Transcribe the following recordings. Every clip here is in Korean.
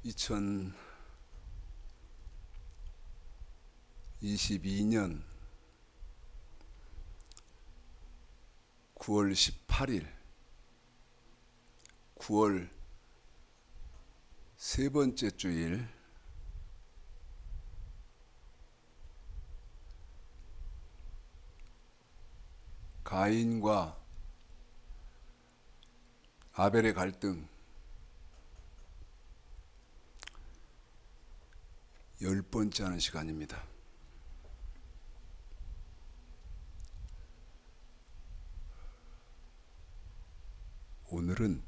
2022년 9월 18일 9월 세 번째 주일 가인과 아벨의 갈등 10번째 하는 시간입니다. 오늘은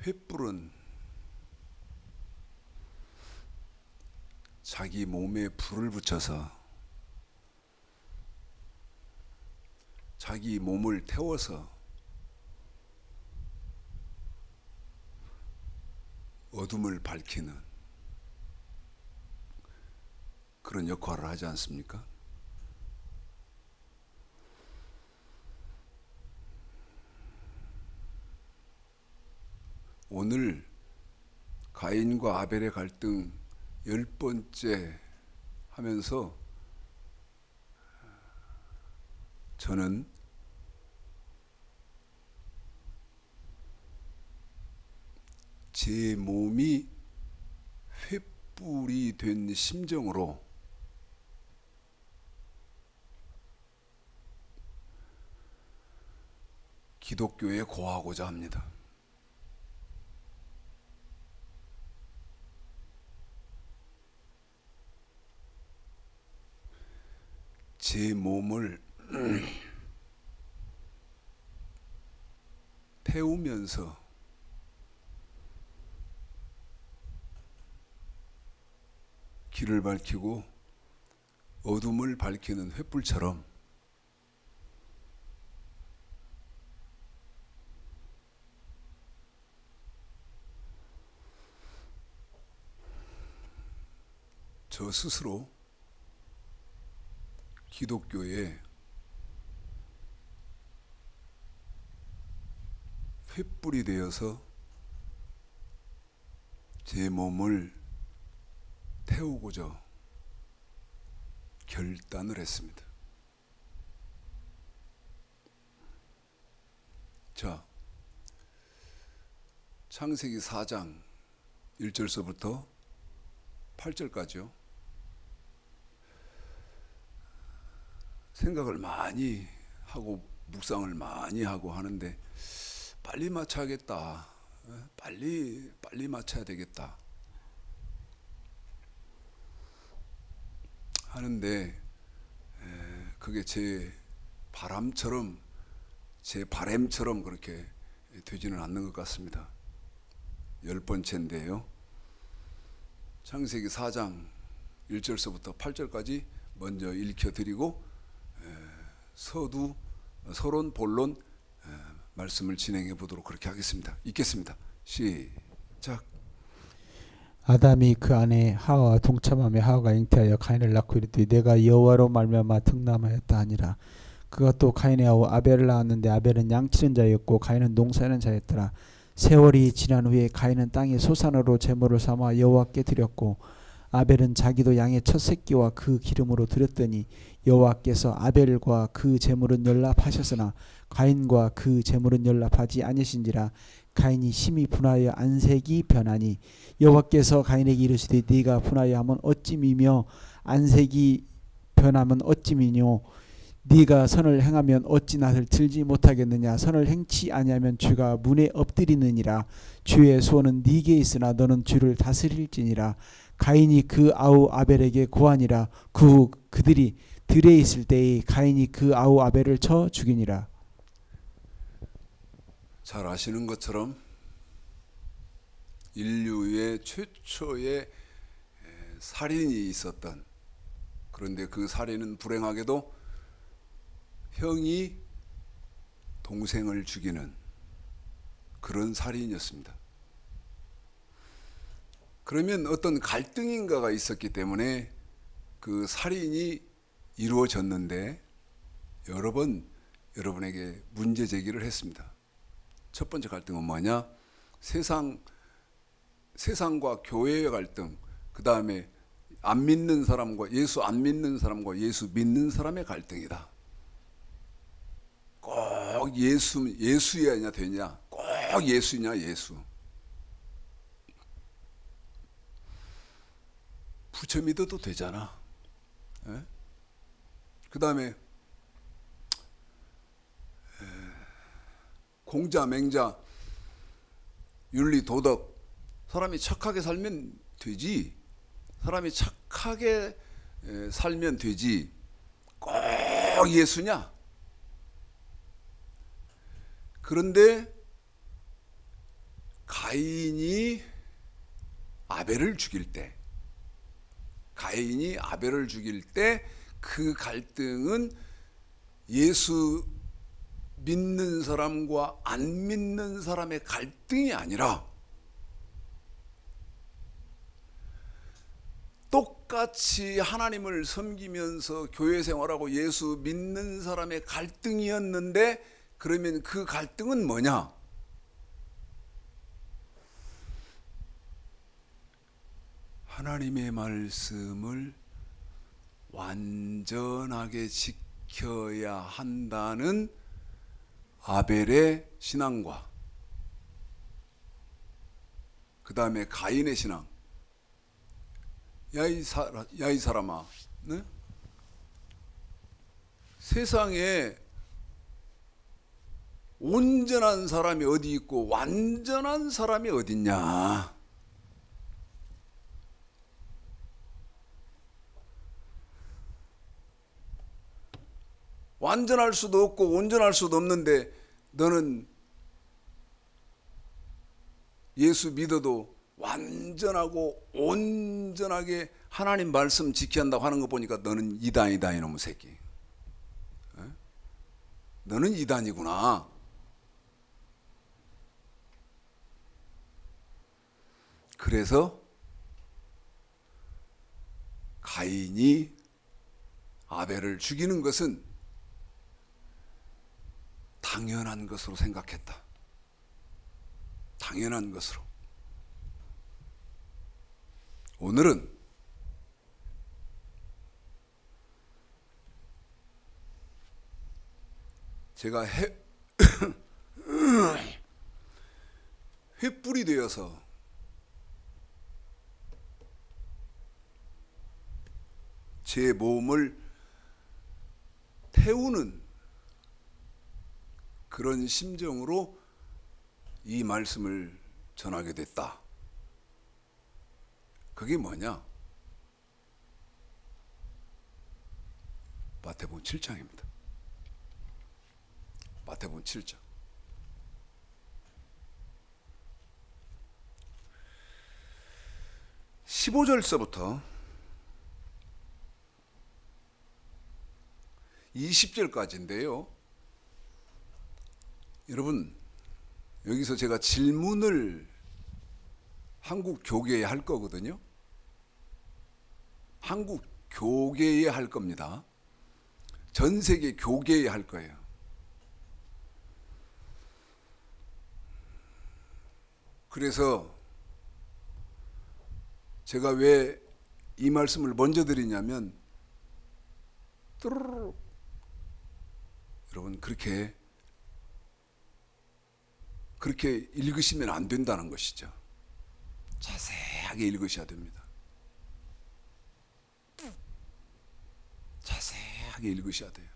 횃불은 자기 몸에 불을 붙여서 자기 몸을 태워서 어둠을 밝히는 그런 역할을 하지 않습니까? 오늘 가인과 아벨의 갈등 10번째 하면서 저는 제 몸이 횃불이 된 심정으로 기독교에 고하고자 합니다. 제 몸을 태우면서 길을 밝히고 어둠을 밝히는 횃불처럼 저 스스로 기독교에 횃불이 되어서 제 몸을 태우고자 결단을 했습니다. 자, 창세기 4장 1절서부터 8절까지요. 생각을 많이 하고 묵상을 많이 하고 하는데 빨리 맞춰야겠다. 빨리 맞춰야 되겠다. 하는데 그게 제 바람처럼 제 바램처럼 그렇게 되지는 않는 것 같습니다. 10번째인데요. 창세기 4장 1절서부터 8절까지 먼저 읽혀드리고 서두, 서론, 본론 말씀을 진행해 보도록 그렇게 하겠습니다. 읽겠습니다. 시작. 아담이 그 아내 하와와 동참하며 하와가 잉태하여 가인을 낳고 이르되 내가 여호와로 말미암아 득남하였다 하니라. 그가 또 가인의 아우 아벨을 낳았는데 아벨은 양치는 자였고 가인은 농사하는 자였더라. 세월이 지난 후에 가인은 땅의 소산으로 제물을 삼아 여호와께 드렸고 아벨은 자기도 양의 첫 새끼와 그 기름으로 드렸더니 여호와께서 아벨과 그 제물은 연락하셨으나 가인과 그 제물은 연락하지 아니하신지라. 가인이 심히 분하여 안색이 변하니 여호와께서 가인에게 이르시되 네가 분하여 하면 어찌 미며 안색이 변하면 어찌 미뇨. 네가 선을 행하면 어찌 낯을 들지 못하겠느냐. 선을 행치 아니하면 주가 문에 엎드리느니라. 주의 소원은 네게 있으나 너는 주를 다스릴지니라. 가인이 그 아우 아벨에게 고하니라. 그들이 들에 있을 때에 가인이 그 아우 아벨을 쳐 죽이니라. 잘 아시는 것처럼 인류의 최초의 살인이 있었던, 그런데 그 살인은 불행하게도 형이 동생을 죽이는 그런 살인이었습니다. 그러면 어떤 갈등인가가 있었기 때문에 그 살인이 이루어졌는데, 여러 번 여러분에게 문제 제기를 했습니다. 첫 번째 갈등은 뭐냐? 세상과 교회의 갈등, 그 다음에 안 믿는 사람과 예수 안 믿는 사람과 예수 믿는 사람의 갈등이다. 꼭 예수여야 되냐? 꼭 예수냐 예수. 부처 믿어도 되잖아. 그 다음에 공자, 맹자, 윤리, 도덕, 사람이 착하게 살면 되지. 사람이 착하게 살면 되지. 꼭 예수냐? 그런데 가인이 아벨을 죽일 때 그 갈등은 예수 믿는 사람과 안 믿는 사람의 갈등이 아니라 똑같이 하나님을 섬기면서 교회 생활하고 예수 믿는 사람의 갈등이었는데, 그러면 그 갈등은 뭐냐? 하나님의 말씀을 완전하게 지켜야 한다는 아벨의 신앙과 그 다음에 가인의 신앙. 야 이 사람아, 네? 세상에 온전한 사람이 어디 있고 완전한 사람이 어디 있냐? 완전할 수도 없고 온전할 수도 없는데, 너는 예수 믿어도 완전하고 온전하게 하나님 말씀 지켜야 한다고 하는 거 보니까 너는 이단이다, 이놈의 새끼. 너는 이단이구나. 그래서 가인이 아벨을 죽이는 것은 당연한 것으로 생각했다. 당연한 것으로. 오늘은 제가 횃불이 되어서 제 몸을 태우는 그런 심정으로 이 말씀을 전하게 됐다. 그게 뭐냐? 마태복음 7장입니다. 마태복음 7장. 15절서부터 20절까지인데요. 여러분, 여기서 제가 질문을 한국 교계에 할 거거든요. 한국 교계에 할 겁니다. 전 세계 교계에 할 거예요. 그래서 제가 왜 이 말씀을 먼저 드리냐면, 뚜루룩, 여러분 그렇게 읽으시면 안 된다는 것이죠. 자세하게 읽으셔야 됩니다. 자세하게 읽으셔야 돼요.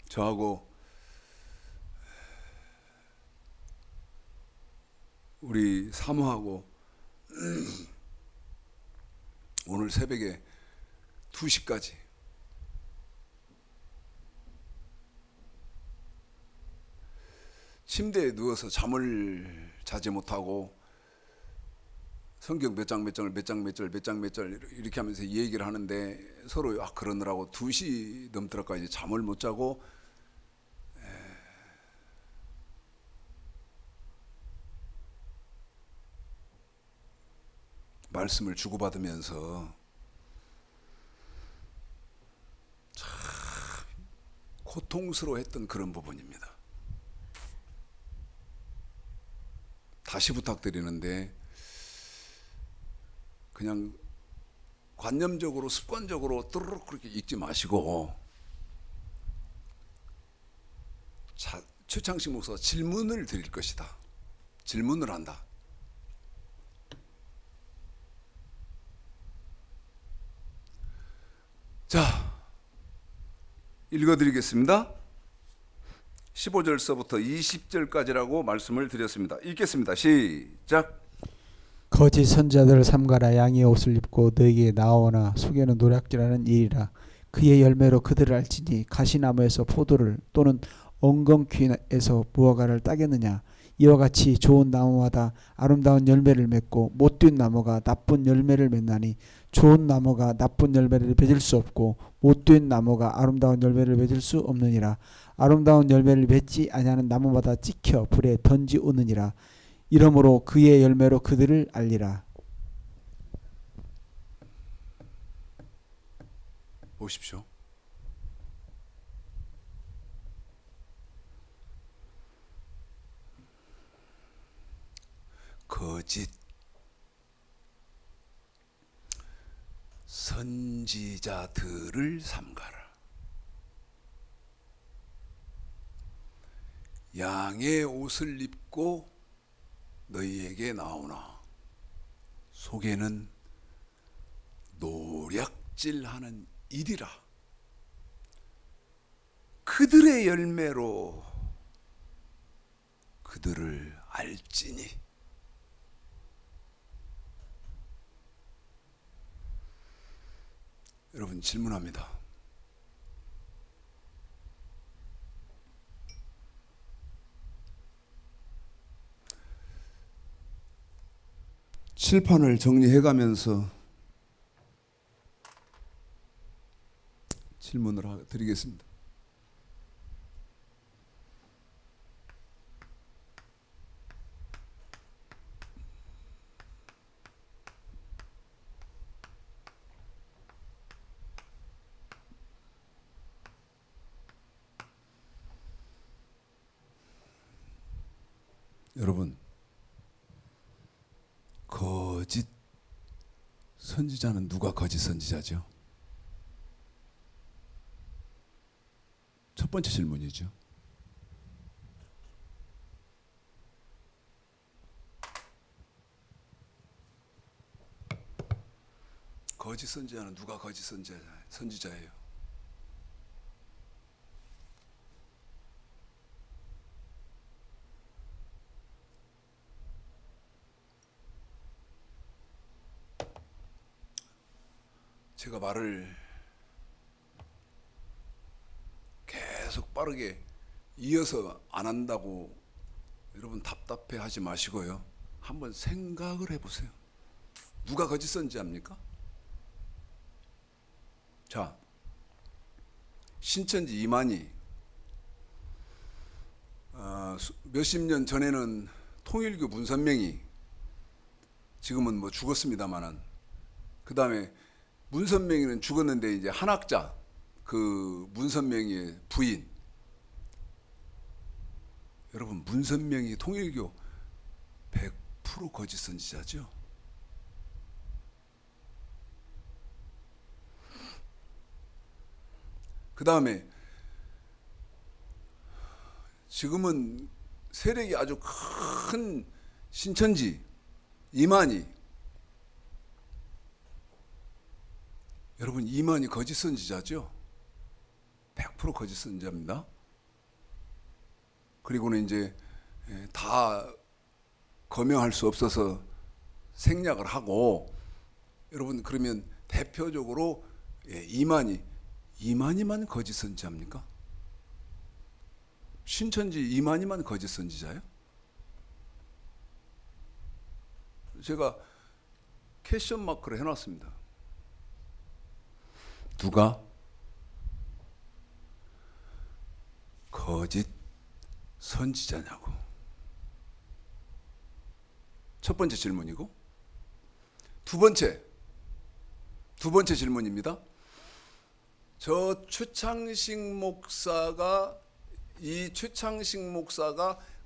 저하고 우리 사모하고 오늘 새벽에 2시까지 침대에 누워서 잠을 자지 못하고 성경 몇 장 몇 장을 몇 장 몇 절 이렇게 하면서 얘기를 하는데, 서로 그러느라고 2시 넘도록까지 잠을 못 자고 말씀을 주고받으면서 고통스러워했던 그런 부분입니다. 다시 부탁드리는데 그냥 관념적으로 습관적으로 뚜루룩 그렇게 읽지 마시고 최창식 목사가 질문을 드릴 것이다. 질문을 한다. 자, 읽어드리겠습니다. 15절서부터 20절까지라고 말씀을 드렸습니다. 읽겠습니다. 시작. 거짓 선지자들을 삼가라. 양의 옷을 입고 너에게 나오나 속에는 노략질하는 일이라. 그의 열매로 그들을 알지니 가시나무에서 포도를 또는 엉겅퀴에서 무화과를 따겠느냐. 이와 같이 좋은 나무마다 아름다운 열매를 맺고 못된 나무가 나쁜 열매를 맺나니 좋은 나무가 나쁜 열매를 맺을 수 없고 못된 나무가 아름다운 열매를 맺을 수 없느니라. 아름다운 열매를 맺지 아니하는 나무마다 찍혀 불에 던지우느니라. 이러므로 그의 열매로 그들을 알리라. 보십시오. 거짓 선지자들을 삼가라. 양의 옷을 입고 너희에게 나오나 속에는 노략질하는 일이라. 그들의 열매로 그들을 알지니. 여러분, 질문합니다. 칠판을 정리해가면서 질문을 드리겠습니다. 여러분, 거짓 선지자는 누가 거짓 선지자죠? 첫 번째 질문이죠. 거짓 선지자는 누가 거짓 선지자예요? 제가 말을 계속 빠르게 이어서 안 한다고 여러분 답답해 하지 마시고요. 한번 생각을 해보세요. 누가 거짓 선지자입니까? 자, 신천지 이만희 몇십 년 전에는 통일교 문선명이, 지금은 뭐 죽었습니다만은, 그 다음에 문선명이는 죽었는데 이제 한학자, 그 문선명이의 부인. 여러분, 문선명이 통일교 100% 거짓 선지자죠. 그 다음에 지금은 세력이 아주 큰 신천지 이만희, 여러분, 이만희 거짓 선지자죠. 100% 거짓 선지자입니다. 그리고는 이제 다 거명할 수 없어서 생략을 하고, 여러분, 그러면 대표적으로 이만희만 거짓 선지자입니까? 신천지 이만희만 거짓 선지자예요? 제가 퀘션 마크를 해놨습니다. 누가 거짓 선지자냐고. 첫 번째 질문이고, 두 번째 질문입니다. 저 최창식 목사가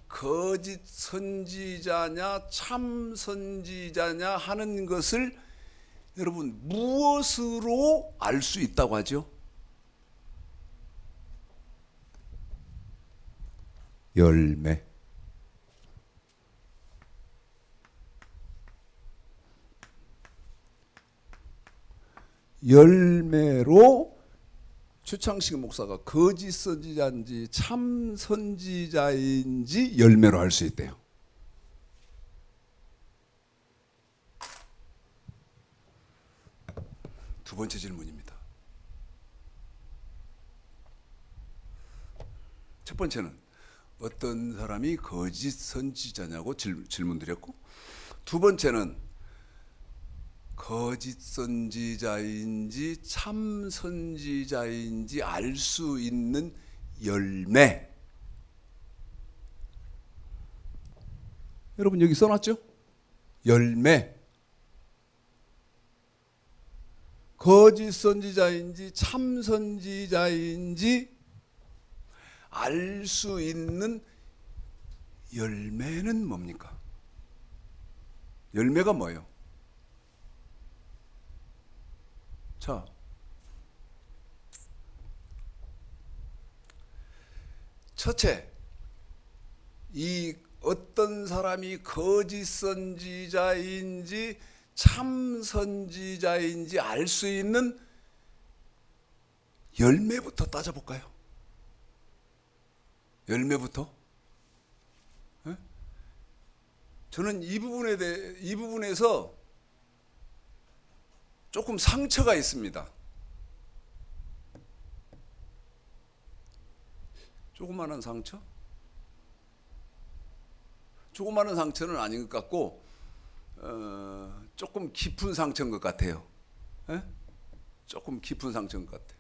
거짓 선지자냐 참 선지자냐 하는 것을 여러분 무엇으로 알 수 있다고 하죠? 열매. 열매로 최창식 목사가 거짓 선지자인지 참 선지자인지 열매로 알 수 있대요. 두 번째 질문입니다. 첫 번째는 어떤 사람이 거짓 선지자냐고 질문드렸고, 두 번째는 거짓 선지자인지 참 선지자인지 알 수 있는 열매. 여러분 여기 써놨죠? 열매. 거짓 선지자인지 참 선지자인지 알 수 있는 열매는 뭡니까? 열매가 뭐예요? 자, 첫째, 이 어떤 사람이 거짓 선지자인지 참 선지자인지 알 수 있는 열매부터 따져볼까요? 열매부터? 네? 저는 이 부분에서 조금 상처가 있습니다. 조그마한 상처? 조그마한 상처는 아닌 것 같고 조금 깊은 상처인 것 같아요. 에? 조금 깊은 상처인 것 같아요.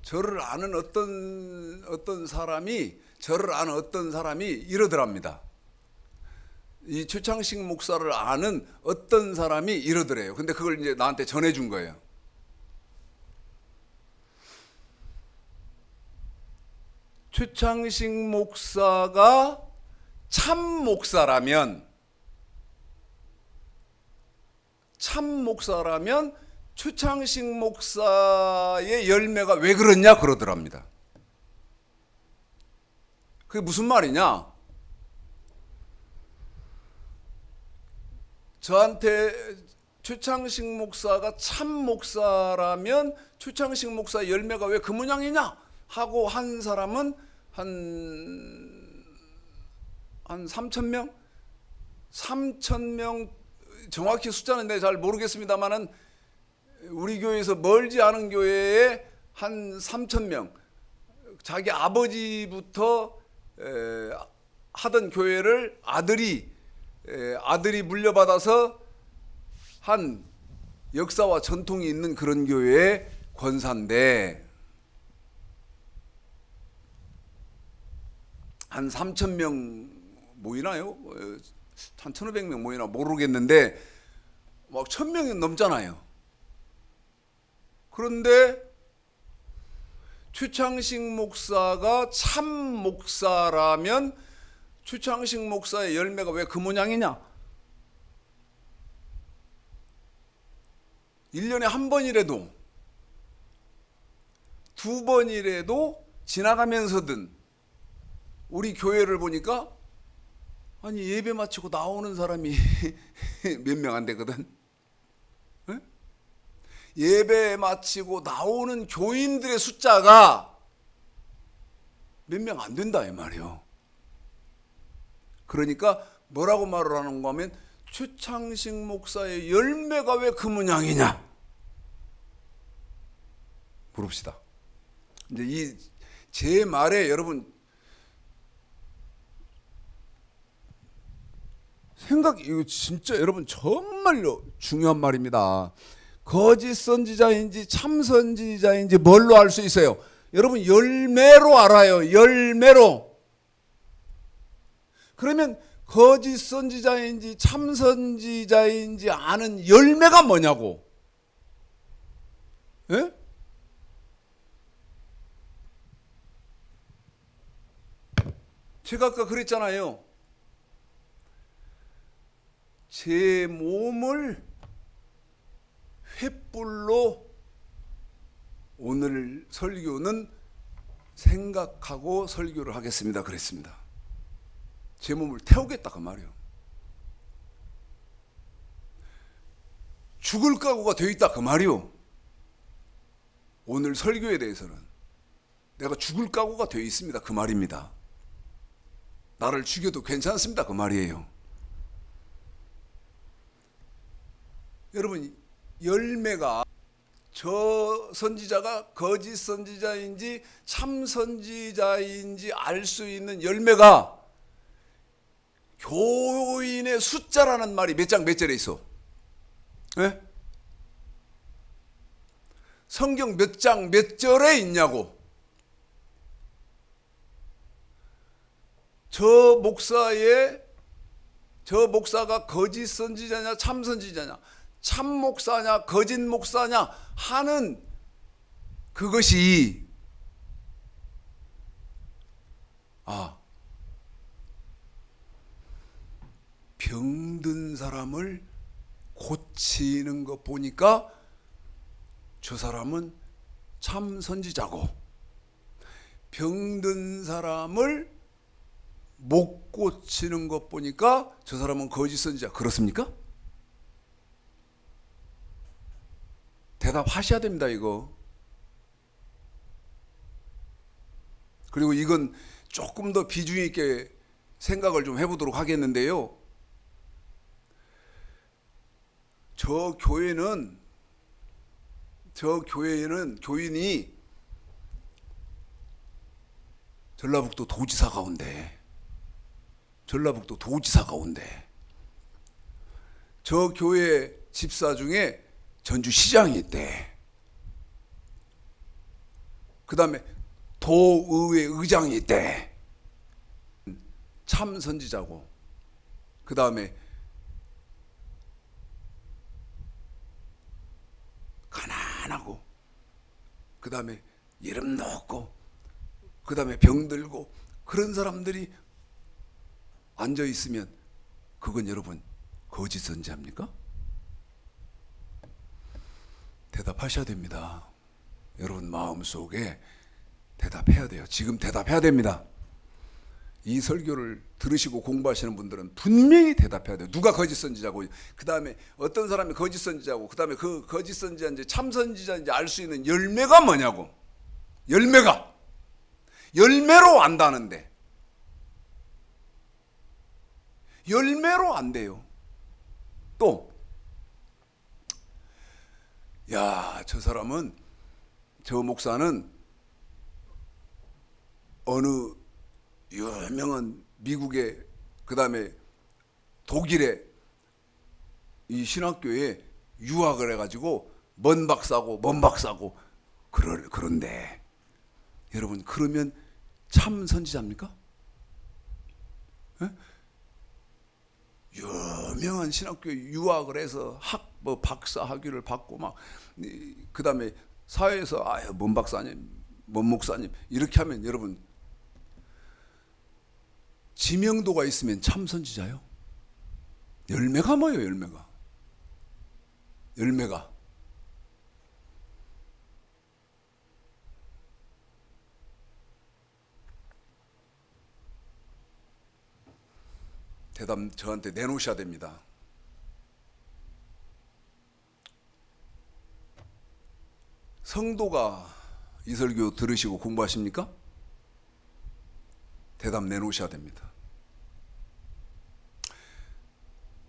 저를 아는 어떤 사람이 이러더랍니다. 이 최창식 목사를 아는 어떤 사람이 이러더래요. 근데 그걸 이제 나한테 전해준 거예요. 최창식 목사가 참 목사라면 최창식 목사의 열매가 왜 그렇냐 그러더랍니다. 그게 무슨 말이냐? 저한테 최창식 목사가 참 목사라면 최창식 목사의 열매가 왜 그 모양이냐 하고 한 사람은 한 3,000명? 3,000명, 정확히 숫자는 내가 잘 모르겠습니다만은 우리 교회에서 멀지 않은 교회에 한 3,000명, 자기 아버지부터 하던 교회를 아들이 물려받아서 한 역사와 전통이 있는 그런 교회의 권사인데 한 3,000명 모이나요? 한 1,500명 모이나 모르겠는데 막 1,000명이 넘잖아요. 그런데 최창식 목사가 참 목사라면 최창식 목사의 열매가 왜 그 모양이냐? 1년에 한 번이라도, 두 번이라도 지나가면서든 우리 교회를 보니까 아니 예배 마치고 나오는 사람이 몇 명 안 되거든. 네? 예배 마치고 나오는 교인들의 숫자가 몇 명 안 된다 이 말이에요. 그러니까 뭐라고 말을 하는가 하면 최창식 목사의 열매가 왜 그 모양이냐 물읍시다. 이제 이 제 말에 여러분 이거 진짜 여러분 정말로 중요한 말입니다. 거짓 선지자인지 참 선지자인지 뭘로 알 수 있어요? 여러분 열매로 알아요. 열매로. 그러면 거짓 선지자인지 참 선지자인지 아는 열매가 뭐냐고. 예? 제가 아까 그랬잖아요. 제 몸을 횃불로 오늘 설교는 생각하고 설교를 하겠습니다. 그랬습니다. 제 몸을 태우겠다 그 말이에요. 죽을 각오가 되어 있다 그 말이요. 오늘 설교에 대해서는 내가 죽을 각오가 되어 있습니다 그 말입니다. 나를 죽여도 괜찮습니다 그 말이에요. 여러분, 열매가 저 선지자가 거짓 선지자인지 참 선지자인지 알 수 있는 열매가 교인의 숫자라는 말이 몇 장 몇 절에 있어? 네? 성경 몇 장 몇 절에 있냐고. 저 목사가 거짓 선지자냐 참 선지자냐, 참 목사냐 거짓 목사냐 하는 그것이 병든 사람을 고치는 거 보니까 저 사람은 참 선지자고, 병든 사람을 못 고치는 것 보니까 저 사람은 거짓 선지자. 그렇습니까? 대답하셔야 됩니다 이거. 그리고 이건 조금 더 비중 있게 생각을 좀 해보도록 하겠는데요. 저 교회는 교인이 전라북도 도지사가 온대. 저 교회 집사 중에 전주시장이 있대. 그 다음에 도의회 의장이 있대. 참 선지자고, 그 다음에 가난하고, 그 다음에 이름도 없고, 그 다음에 병들고, 그런 사람들이 앉아 있으면 그건 여러분 거짓 선지자입니까? 대답하셔야 됩니다. 여러분 마음속에 대답해야 돼요. 지금 대답해야 됩니다. 이 설교를 들으시고 공부하시는 분들은 분명히 대답해야 돼요. 누가 거짓 선지자고, 그 다음에 어떤 사람이 거짓 선지자고, 그 다음에 그 거짓 선지자인지 참 선지자인지 알 수 있는 열매가 뭐냐고. 열매로 안다는데 열매로 안 돼요. 또 저 사람은, 저 목사는 어느 유명한 미국의, 그 다음에 독일의 이 신학교에 유학을 해가지고 먼 박사고 그런데 여러분, 그러면 참 선지자입니까? 에? 유명한 신학교에 유학을 해서 박사 학위를 받고 그 다음에 사회에서 뭔 박사님, 뭔 목사님 이렇게 하면 여러분 지명도가 있으면 참 선지자요? 열매가 뭐예요? 열매가 대답 저한테 내놓으셔야 됩니다. 성도가 이 설교 들으시고 공부하십니까? 대답 내놓으셔야 됩니다.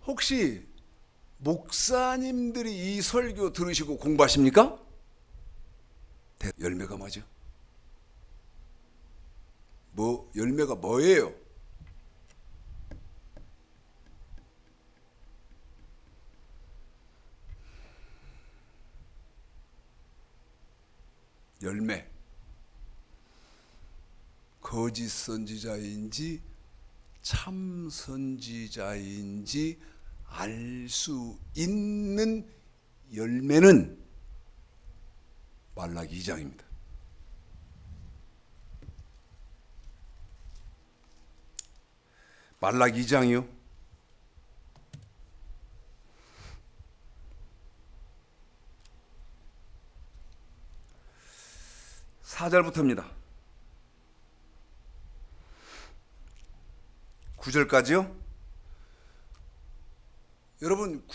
혹시 목사님들이 이 설교 들으시고 공부하십니까? 열매가 뭐죠? 열매가 뭐예요? 열매. 거짓 선지자인지 참 선지자인지 알 수 있는 열매는 말라기 2장입니다. 말라기 2장이요. 4절부터입니다. 9절까지요. 여러분,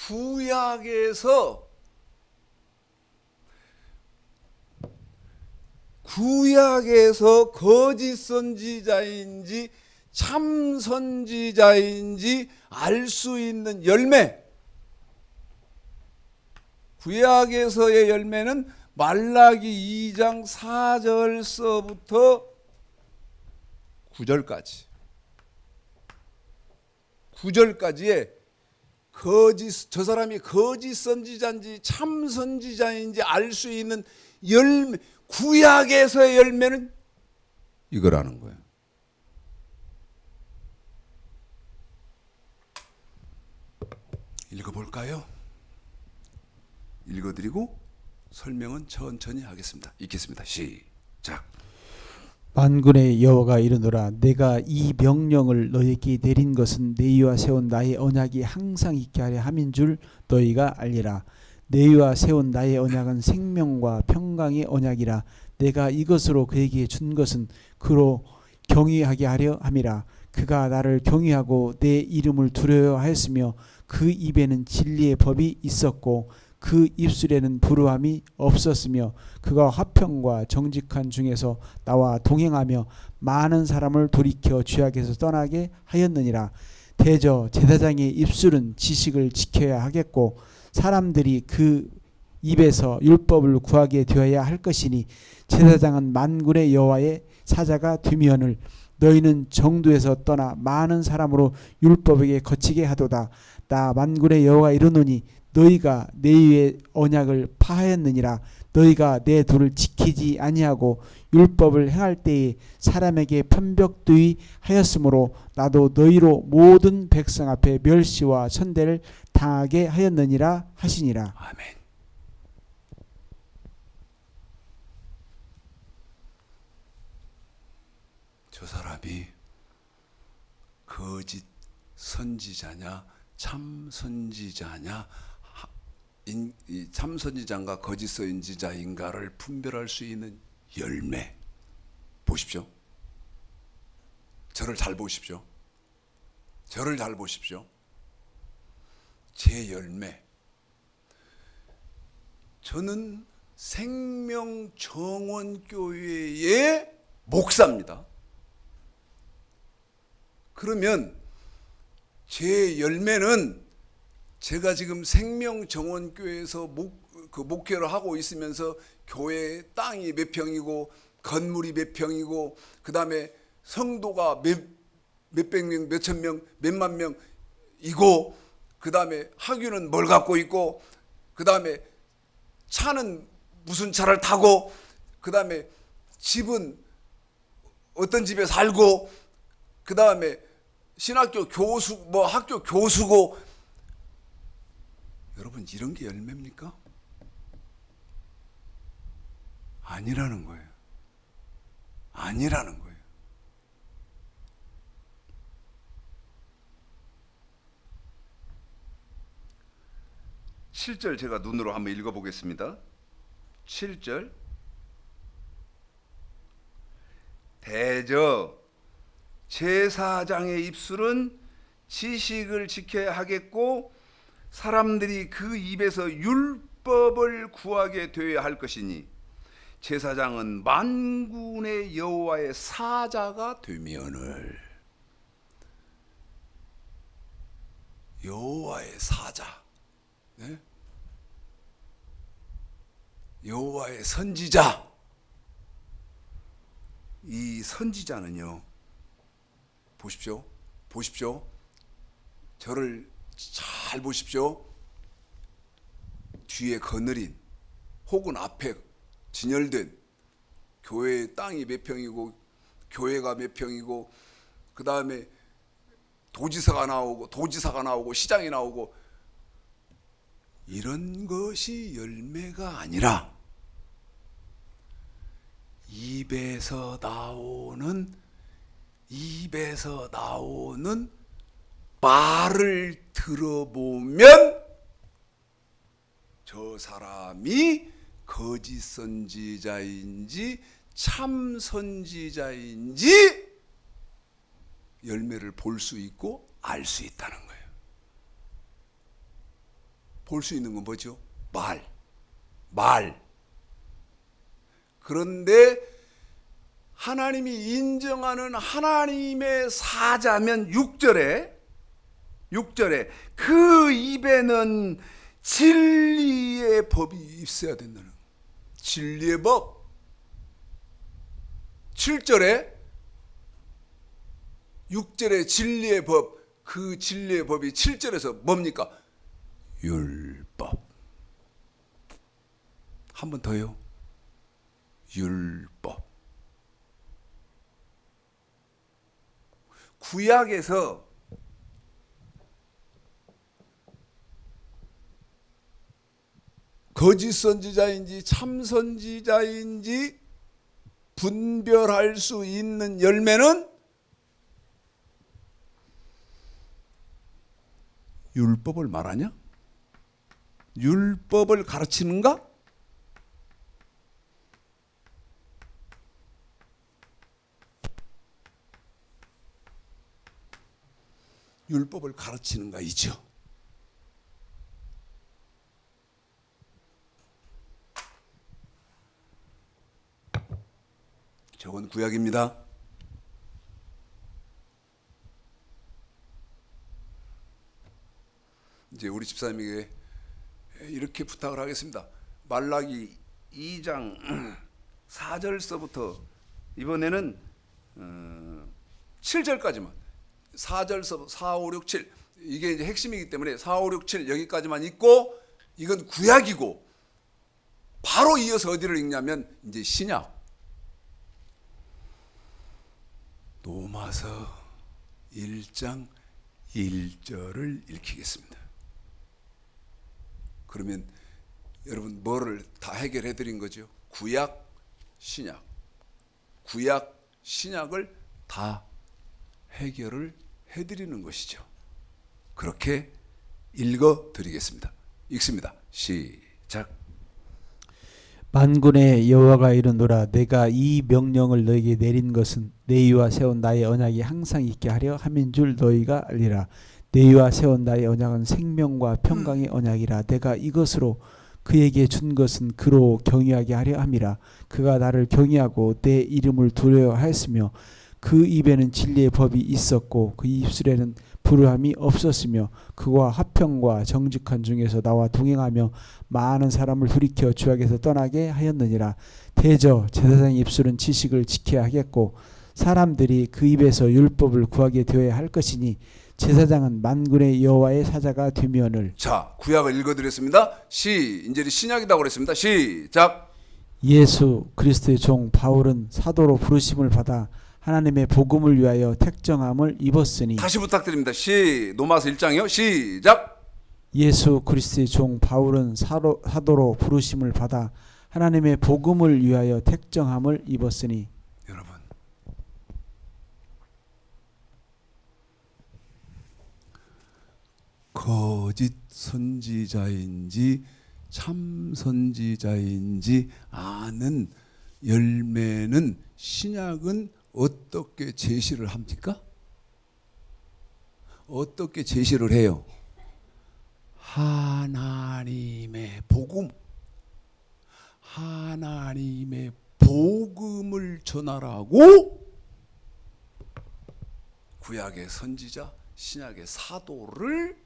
구약에서 거짓 선지자인지 참 선지자인지 알 수 있는 열매, 구약에서의 열매는 말라기 2장 4절서부터 9절까지 9절까지의 저 사람이 거짓 선지자인지 참 선지자인지 알 수 있는 열매, 구약에서의 열매는 이거라는 거예요. 읽어볼까요? 읽어드리고 설명은 천천히 하겠습니다. 읽겠습니다. 시작. 만군의 여호와가 이르노라 내가 이 명령을 너희에게 내린 것은 너희와 세운 나의 언약이 항상 있게 하려 함인 줄 너희가 알리라. 너희와 세운 나의 언약은 생명과 평강의 언약이라. 내가 이것으로 그에게 준 것은 그로 경외하게 하려 함이라. 그가 나를 경외하고 내 이름을 두려워하였으며 그 입에는 진리의 법이 있었고 그 입술에는 불우함이 없었으며 그가 화평과 정직한 중에서 나와 동행하며 많은 사람을 돌이켜 죄악에서 떠나게 하였느니라. 대저 제사장의 입술은 지식을 지켜야 하겠고 사람들이 그 입에서 율법을 구하게 되어야 할 것이니 제사장은 만군의 여호와의 사자가 되면을 너희는 정도에서 떠나 많은 사람으로 율법에게 거치게 하도다. 나 만군의 여호와가 이르노니 너희가 내 위에 언약을 파하였느니라. 너희가 내 도를 지키지 아니하고 율법을 행할 때에 사람에게 편벽되이 하였으므로 나도 너희로 모든 백성 앞에 멸시와 천대를 당하게 하였느니라 하시니라. 아멘. 저 사람이 거짓 선지자냐 참 선지자냐, 참 선지자인가 거짓 선지자인가를 분별할 수 있는 열매. 보십시오. 저를 잘 보십시오. 저를 잘 보십시오. 제 열매. 저는 생명정원교회의 목사입니다. 그러면 제 열매는 제가 지금 생명정원교회에서 목회를 하고 있으면서 교회 땅이 몇 평이고 건물이 몇 평이고 그 다음에 성도가 몇백 명, 몇천 명, 몇만 명이고 그 다음에 학교는 뭘 갖고 있고 그 다음에 차는 무슨 차를 타고 그 다음에 집은 어떤 집에 살고 그 다음에 신학교 교수 뭐 학교 교수고. 여러분, 이런 게 열매입니까? 아니라는 거예요. 아니라는 거예요. (7절) 제가 눈으로 한번 읽어보겠습니다. 7절. 대저 제사장의 입술은 지식을 지켜야 하겠고 사람들이 그 입에서 율법을 구하게 되어야 할 것이니 제사장은 만군의 여호와의 사자가 되면을. 여호와의 사자, 네? 여호와의 선지자. 이 선지자는요, 보십시오. 저를 잘 보십시오. 뒤에 거느린 혹은 앞에 진열된 교회의 땅이 몇 평이고 교회가 몇 평이고 그 다음에 도지사가 나오고 시장이 나오고 이런 것이 열매가 아니라 입에서 나오는 말을 들어보면 저 사람이 거짓 선지자인지 참 선지자인지 열매를 볼 수 있고 알 수 있다는 거예요. 볼 수 있는 건 뭐죠? 말. 그런데 하나님이 인정하는 하나님의 사자면 6절에 그 입에는 진리의 법이 있어야 된다는 거예요. 진리의 법. 7절에 6절에 진리의 법, 그 진리의 법이 7절에서 뭡니까? 율법. 한 번 더요. 율법. 구약에서 거짓 선지자인지 참 선지자인지 분별할 수 있는 열매는 율법을 말하냐? 율법을 가르치는가? 율법을 가르치는가 이죠. 저건 구약입니다. 이제 우리 집사님에게 이렇게 부탁을 하겠습니다. 말라기 2장 4절서부터 이번에는 7절까지만 4절서 4, 5, 6, 7 이게 이제 핵심이기 때문에 4, 5, 6, 7 여기까지만 읽고 이건 구약이고 바로 이어서 어디를 읽냐면 이제 신약 로마서 1장 1절을 읽히겠습니다. 그러면 여러분 뭐를 다 해결해 드린 거죠? 구약, 신약. 구약, 신약을 다 해결을 해 드리는 것이죠. 그렇게 읽어 드리겠습니다. 읽습니다. 시작. 만군의 여호와가 이르노라 내가 이 명령을 너에게 내린 것은 내 위와 세운 나의 언약이 항상 있게 하려 함인 줄 너희가 알리라. 내 위와 세운 나의 언약은 생명과 평강의 언약이라. 내가 이것으로 그에게 준 것은 그로 경외하게 하려 함이라. 그가 나를 경외하고 내 이름을 두려워하였으며 그 입에는 진리의 법이 있었고 그 입술에는 불의함이 없었으며 그와 화평과 정직한 중에서 나와 동행하며 많은 사람을 돌이켜 죄악에서 떠나게 하였느니라. 대저 제사장의 입술은 지식을 지켜야 하겠고 사람들이 그 입에서 율법을 구하게 되어야 할 것이니 제사장은 만군의 여호와의 사자가 되면을. 자, 구약을 읽어드렸습니다. 이제 신약이라고 그랬습니다. 시작. 예수 그리스도의 종 바울은 사도로 부르심을 받아 하나님의 복음을 위하여 택정함을 입었으니. 다시 부탁드립니다. 로마서 1장이요. 시작. 예수 그리스도의 종 바울은 사도로 부르심을 받아 하나님의 복음을 위하여 택정함을 입었으니. 여러분, 거짓 선지자인지 참 선지자인지 아는 열매는 신약은 어떻게 제시를 합니까? 어떻게 제시를 해요? 하나님의 복음, 하나님의 복음을 전하라고 구약의 선지자, 신약의 사도를,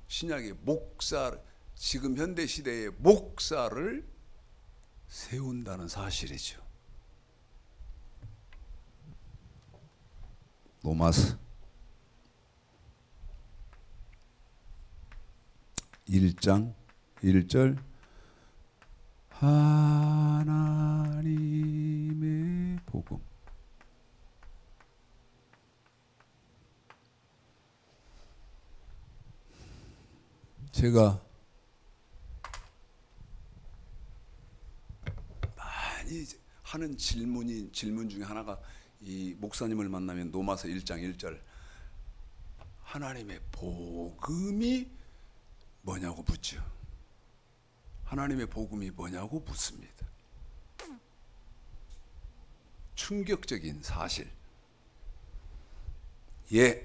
신약의 목사를, 지금 현대 시대의 목사를 세운다는 사실이죠. 로마서 1장 1절 하나님의 복음. 제가 많이 하는 질문 중에 하나가 이 목사님을 만나면 로마서 1장 1절 하나님의 복음이 뭐냐고 묻죠. 하나님의 복음이 뭐냐고 묻습니다. 충격적인 사실. 예,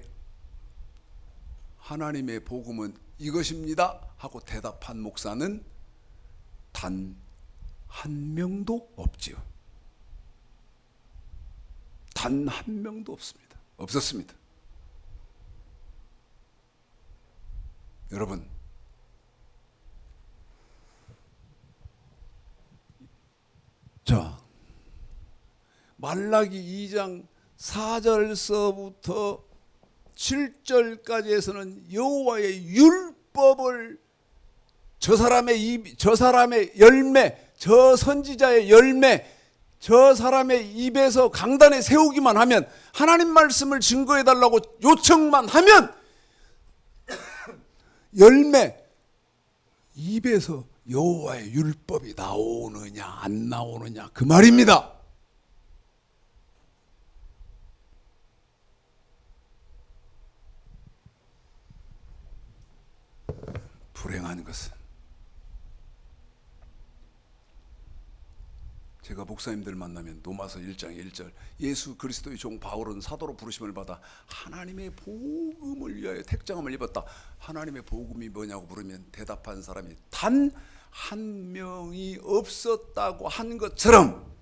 하나님의 복음은 이것입니다 하고 대답한 목사는 단 한 명도 없지요. 단 한 명도 없습니다. 없었습니다. 여러분, 자, 말라기 2장 4절서부터 7절까지에서는 여호와의 율법을 저 사람의 열매, 저 선지자의 열매, 저 사람의 입에서 강단에 세우기만 하면, 하나님 말씀을 증거해 달라고 요청만 하면 열매, 입에서 여호와의 율법이 나오느냐 안 나오느냐 그 말입니다. 불행한 것은 제가 목사님들 만나면 로마서 1장 1절 예수 그리스도의 종 바울은 사도로 부르심을 받아 하나님의 복음을 위하여 택정함을 입었다. 하나님의 복음이 뭐냐고 물으면 대답한 사람이 단 한 명이 없었다고 한 것처럼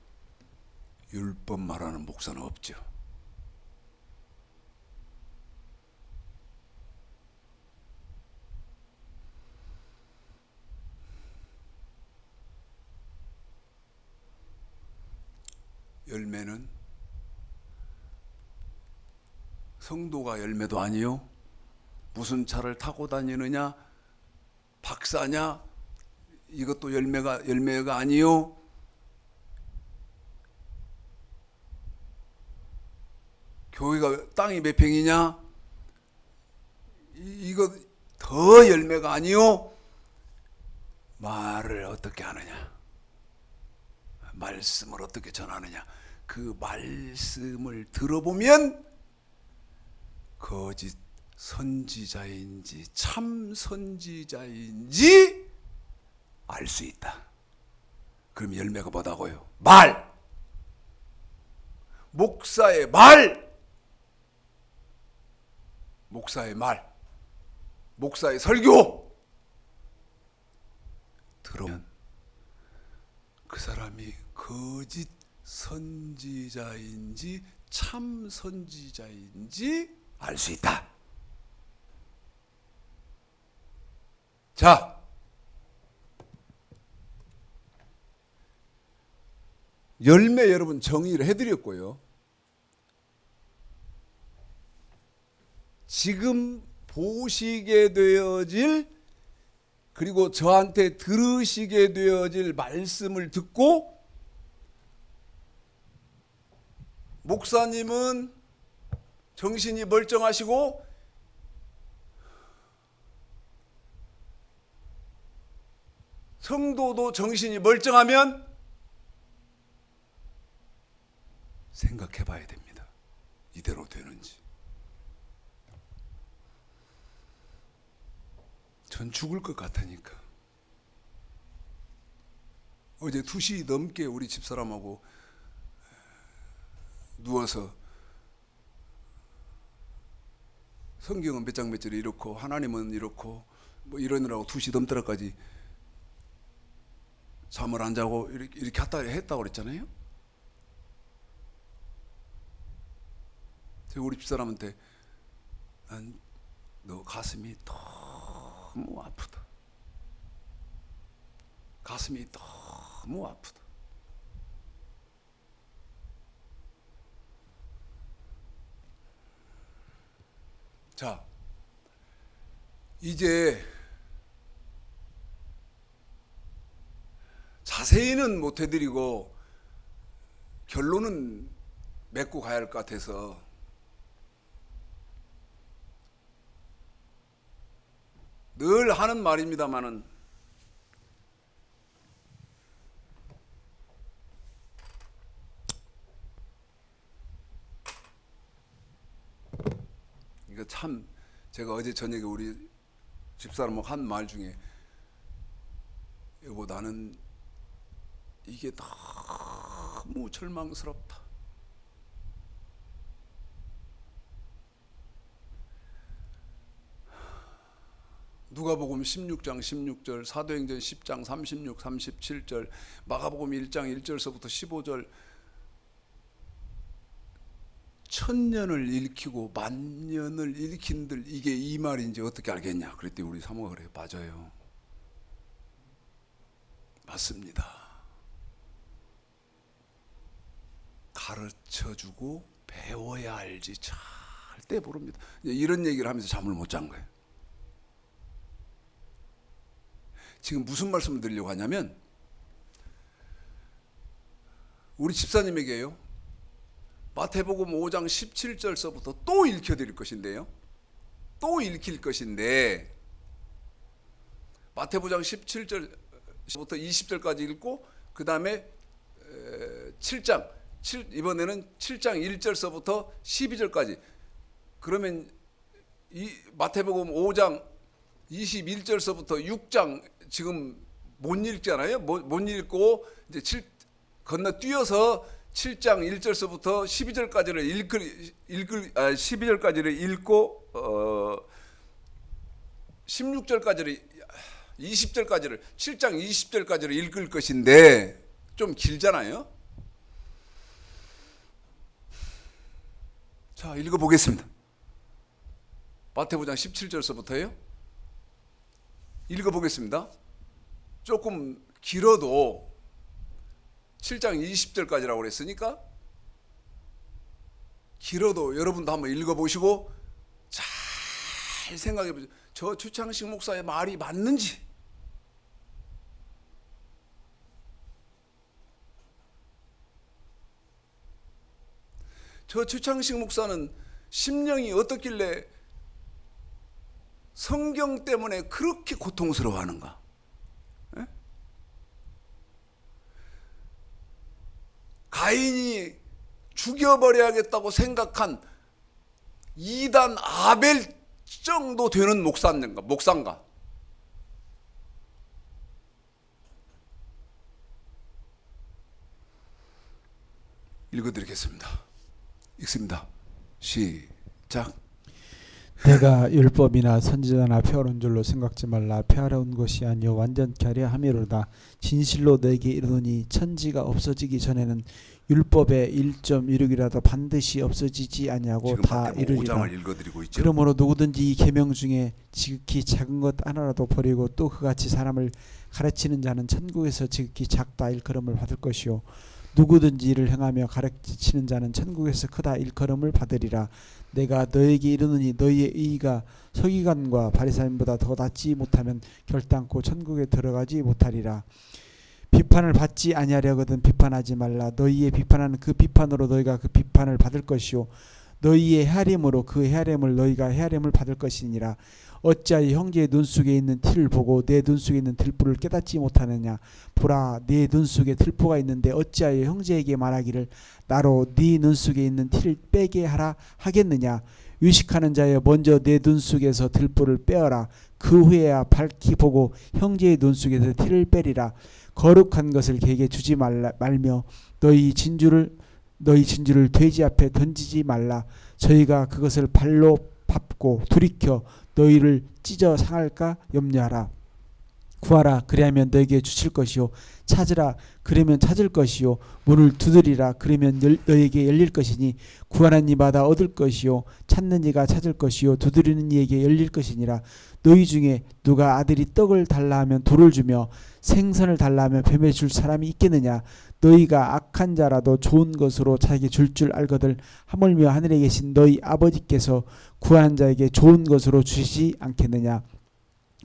율법 말하는 목사는 없죠. 열매는 성도가 열매도 아니요, 무슨 차를 타고 다니느냐, 박사냐, 이것도 열매가 아니요, 교회가 땅이 몇 평이냐, 이거 더 열매가 아니요, 말을 어떻게 하느냐, 말씀을 어떻게 전하느냐. 그 말씀을 들어보면 거짓 선지자인지 참 선지자인지 알 수 있다. 그럼 열매가 뭐다고요? 말! 목사의 말! 목사의 말! 목사의 설교! 들으면 그 사람이 거짓 선지자인지 참 선지자인지 알 수 있다. 자, 열매 여러분 정의를 해드렸고요. 지금 보시게 되어질, 그리고 저한테 들으시게 되어질 말씀을 듣고 목사님은 정신이 멀쩡하시고 성도도 정신이 멀쩡하면 생각해 봐야 됩니다. 이대로 되는지. 전 죽을 것 같으니까. 어제 2시 넘게 우리 집사람하고 누워서 성경은 몇 장 몇 절이 이렇고 하나님은 이렇고 뭐 이러느라고 2시 넘더라까지 잠을 안 자고 이렇게 했다고 그랬잖아요. 제가 우리 집사람한테 너 가슴이 너무 아프다. 가슴이 너무 아프다. 자, 이제 자세히는 못 해드리고 결론은 맺고 가야 할 것 같아서 늘 하는 말입니다마는 그러니까 참 제가 어제 저녁에 우리 집사람하고 한 말 중에 여보 나는 이게 너무 절망스럽다. 누가복음 16장 16절, 사도행전 10장 36, 37절, 마가복음 1장 1절서부터 15절, 천년을 일으키고 만년을 일으킨들 이게 이 말인지 어떻게 알겠냐? 그랬더니 우리 사모가 그래요. 맞아요. 맞습니다. 가르쳐주고 배워야 알지 절대 모릅니다. 이런 얘기를 하면서 잠을 못 잔 거예요. 지금 무슨 말씀을 드리려고 하냐면 우리 집사님에게요. 마태복음 5장 17절서부터 또 읽혀드릴 것인데요. 또 읽힐 것인데 마태복음 17절부터 20절까지 읽고 그 다음에 7장 이번에는 7장 1절서부터 12절까지 그러면 이 마태복음 5장 21절서부터 6장 지금 못 읽잖아요. 못 읽고 이제 건너뛰어서 7장 1절서부터 12절까지를 12절까지를 읽고 16절까지를 20절까지를 7장 20절까지를 읽을 것인데 좀 길잖아요. 자, 읽어 보겠습니다. 마태복음 17절서부터요. 읽어 보겠습니다. 조금 길어도 7장 20절까지라고 그랬으니까 길어도 여러분도 한번 읽어보시고 잘 생각해 보세요. 저 최창식 목사의 말이 맞는지. 저 최창식 목사는 심령이 어떻길래 성경 때문에 그렇게 고통스러워하는가? 에? 가인이 죽여버려야겠다고 생각한 이단 아벨 정도 되는 목사인가? 읽어드리겠습니다. 읽습니다. 시작. 내가 율법이나 선지자나 폐하는 줄로 생각지 말라. 폐하려온 것이 아니요 완전케 하려 함이로다. 진실로 너에게 이르노니 천지가 없어지기 전에는 율법의 1.16이라도 반드시 없어지지 아니하고 다 이르리라. 5장을 읽어드리고 있죠. 그러므로 누구든지 이 계명 중에 지극히 작은 것 하나라도 버리고 또 그같이 사람을 가르치는 자는 천국에서 지극히 작다 일컬음을 받을 것이요 누구든지 이를 행하며 가르치는 자는 천국에서 크다 일컬음을 받으리라. 내가 너에게 이르노니 너희의 의의가 서기관과 바리사인보다 더 낫지 못하면 결단코 천국에 들어가지 못하리라. 비판을 받지 아니하려거든 비판하지 말라. 너희의 비판하는 그 비판으로 너희가 그 비판을 받을 것이요 너희의 헤아림으로 그 헤아림을 너희가 헤아림을 받을 것이니라. 어찌하여 형제의 눈 속에 있는 티를 보고 내 눈 속에 있는 들보를 깨닫지 못하느냐. 보라, 내 눈 속에 들보가 있는데 어찌하여 형제에게 말하기를 나로 네 눈 속에 있는 티를 빼게 하라 하겠느냐. 유식하는 자여 먼저 내 눈 속에서 들보를 빼어라. 그 후에야 밝히 보고 형제의 눈 속에서 티를 빼리라. 거룩한 것을 그에게 주지 말며 너희 진주를 돼지 앞에 던지지 말라. 저희가 그것을 발로 밟고 돌이켜 너희를 찢어 상할까 염려하라. 구하라 그리하면 너에게 주실 것이요 찾으라 그러면 찾을 것이요 문을 두드리라 그러면 너에게 열릴 것이니 구하는 이마다 얻을 것이요 찾는 이가 찾을 것이요 두드리는 이에게 열릴 것이니라. 너희 중에 누가 아들이 떡을 달라 하면 돌을 주며 생선을 달라 하면 뱀에 줄 사람이 있겠느냐. 너희가 악한 자라도 좋은 것으로 자기 줄 알거들 하물며 하늘에 계신 너희 아버지께서 구하는 자에게 좋은 것으로 주시지 않겠느냐.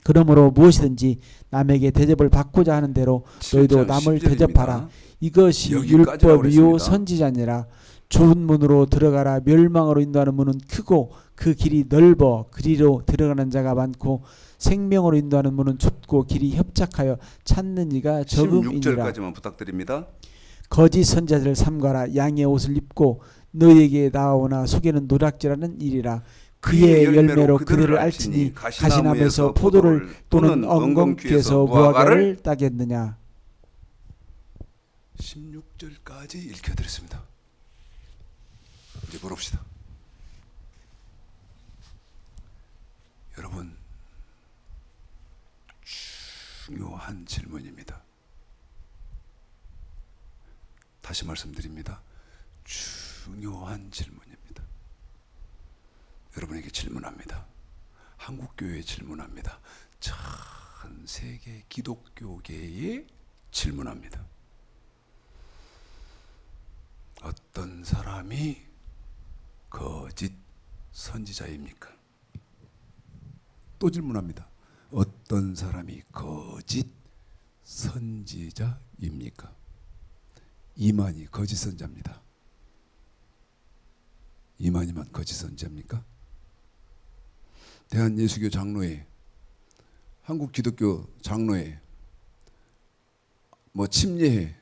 그러므로 무엇이든지 남에게 대접을 받고자 하는 대로 너희도 남을 10절입니다. 대접하라. 이것이 율법이요 선지자니라. 좁은 문으로 들어가라. 멸망으로 인도하는 문은 크고 그 길이 넓어 그리로 들어가는 자가 많고 생명으로 인도하는 문은 좁고 길이 협착하여 찾는 이가 적음이니라. 16절까지만 부탁드립니다. 거짓 선지자들을 삼가라. 양의 옷을 입고 너희에게 나오나 속에는 노략질하는 일이라. 그의 열매로 그들을 알지니 가시나무에서 포도를 또는 엉겅퀴에서 무화과를 따겠느냐. 16절까지 읽혀드렸습니다. 이제 물읍시다. 여러분, 중요한 질문입니다. 다시 말씀드립니다. 중요한 질문입니다. 여러분에게 질문합니다. 한국교회에 질문합니다. 전 세계 기독교계에 질문합니다. 어떤 사람이 거짓 선지자입니까? 또 질문합니다. 어떤 사람이 거짓 선지자입니까? 이만희 거짓 선지자입니다. 이만희만 거짓 선지자입니까? 대한예수교 장로회, 한국 기독교 장로회, 침례회,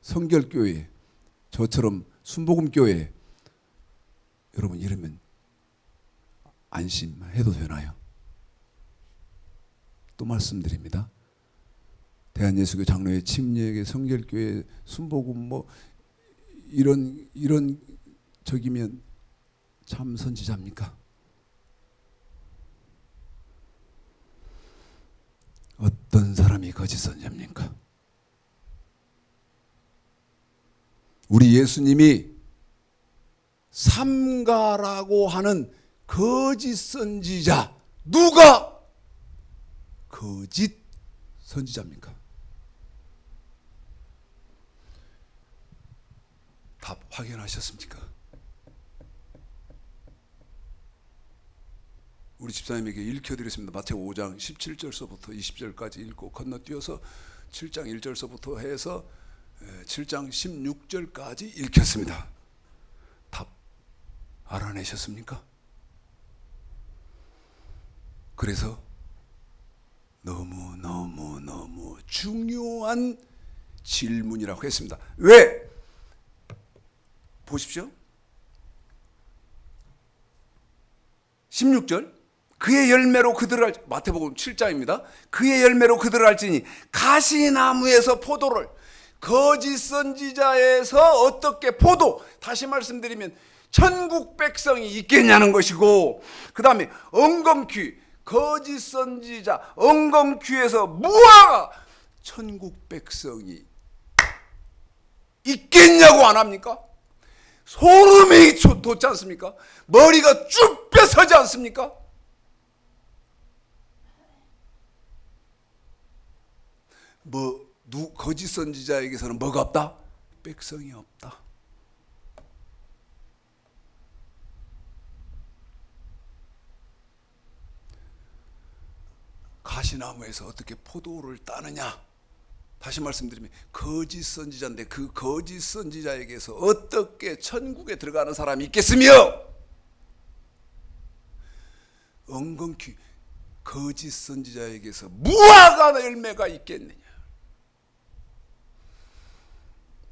성결교회, 저처럼 순복음교회, 여러분 이러면 안심해도 되나요? 또 말씀드립니다. 대한예수교 장로회, 침례회, 성결교회, 순복음 이런 적이면 참 선지자입니까? 어떤 사람이 거짓 선지자입니까? 우리 예수님이 삼가라고 하는 거짓 선지자, 누가 거짓 선지자입니까? 답 확인하셨습니까? 우리 집사님에게 읽혀드렸습니다. 마태복음 5장 17절서부터 20절까지 읽고 건너뛰어서 7장 1절서부터 해서 7장 16절까지 읽혔습니다. 답 알아내셨습니까? 그래서 너무 중요한 질문이라고 했습니다. 왜? 보십시오. 16절 그의 열매로 그들을 마태복음 7장입니다. 그의 열매로 그들을 알지니 가시나무에서 포도를 거짓 선지자에서 어떻게 다시 말씀드리면 천국 백성이 있겠냐는 것이고, 그 다음에 엉겅퀴 거짓 선지자 엉겅퀴에서 무화과 천국 백성이 있겠냐고 안 합니까? 소름이 돋지 않습니까? 머리가 쭉 펴서지 않습니까? 거짓 선지자에게서는 뭐가 없다? 백성이 없다. 가시나무에서 어떻게 포도를 따느냐? 다시 말씀드리면 거짓 선지자인데 그 거짓 선지자에게서 어떻게 천국에 들어가는 사람이 있겠으며, 엉겅퀴 거짓 선지자에게서 무화과 열매가 있겠느냐?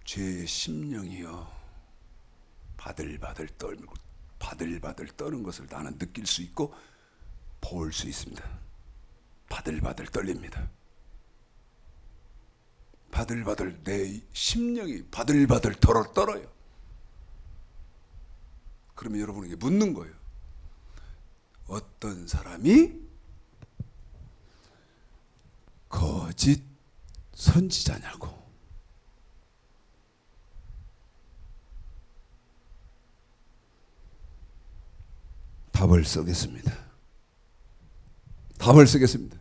제 심령이여 바들바들 떠는 것을 나는 느낄 수 있고 볼 수 있습니다. 바들바들 떨립니다. 바들바들, 내 심령이 바들바들 떨어요. 그러면 여러분에게 묻는 거예요. 어떤 사람이 거짓 선지자냐고. 답을 쓰겠습니다. 답을 쓰겠습니다.